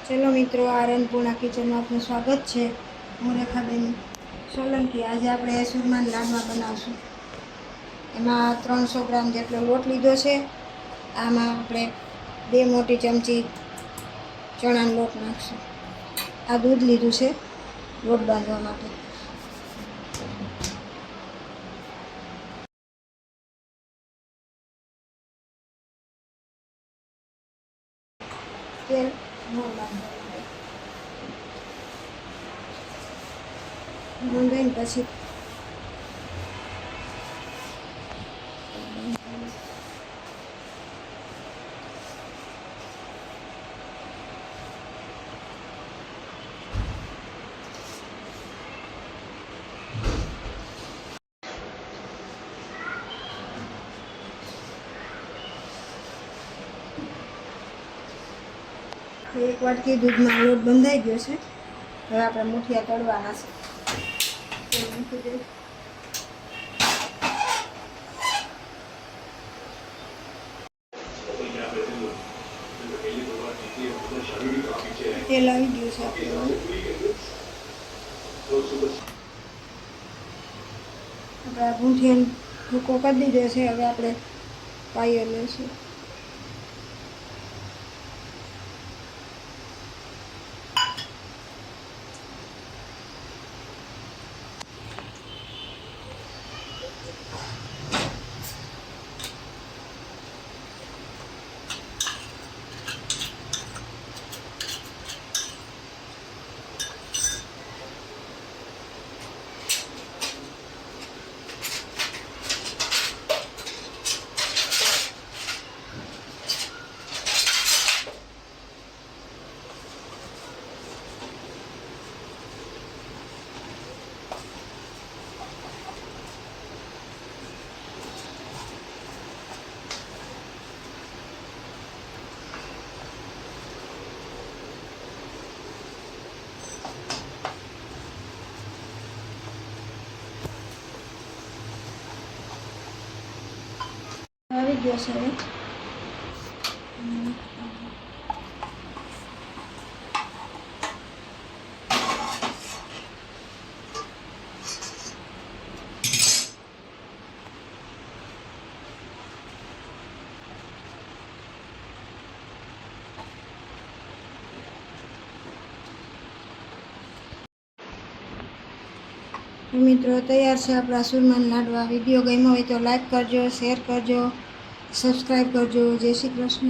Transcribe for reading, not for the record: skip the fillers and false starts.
चलो मित्रों, आ अन्नपूर्णा किचन में आपનું स्वागत है। हूँ रेखाबेन सोलंकी। आज આપણે સુરમાન લાડવા બનાવશું। એમાં 300 ગ્રામ જેટલો લોટ લીધો છે। આમાં આપણે 2 મોટી ચમચી ચણાનો લોટ નાખશું। આ દૂધ લીધું છે લોટ બાંધવા માટે। તેલ મોણ બાંધવા માટે બાંધીને પછી एक वाटकी दूध में लोट बंधाई गयो है। हवे आपणे मुठिया तळवाना छे। तेल आई गयो है। आपणे मुठिया भूको कर दीधो है। हवे आपणे पायो लेशुं। આવી ગયો છે હવે। मित्रों, तैयार है अपना सुरमान लाडवा। वीडियो गम्यो हो तो लाइक करजो, शेर करजो, सब्सक्राइब करजो। जय श्री कृष्ण।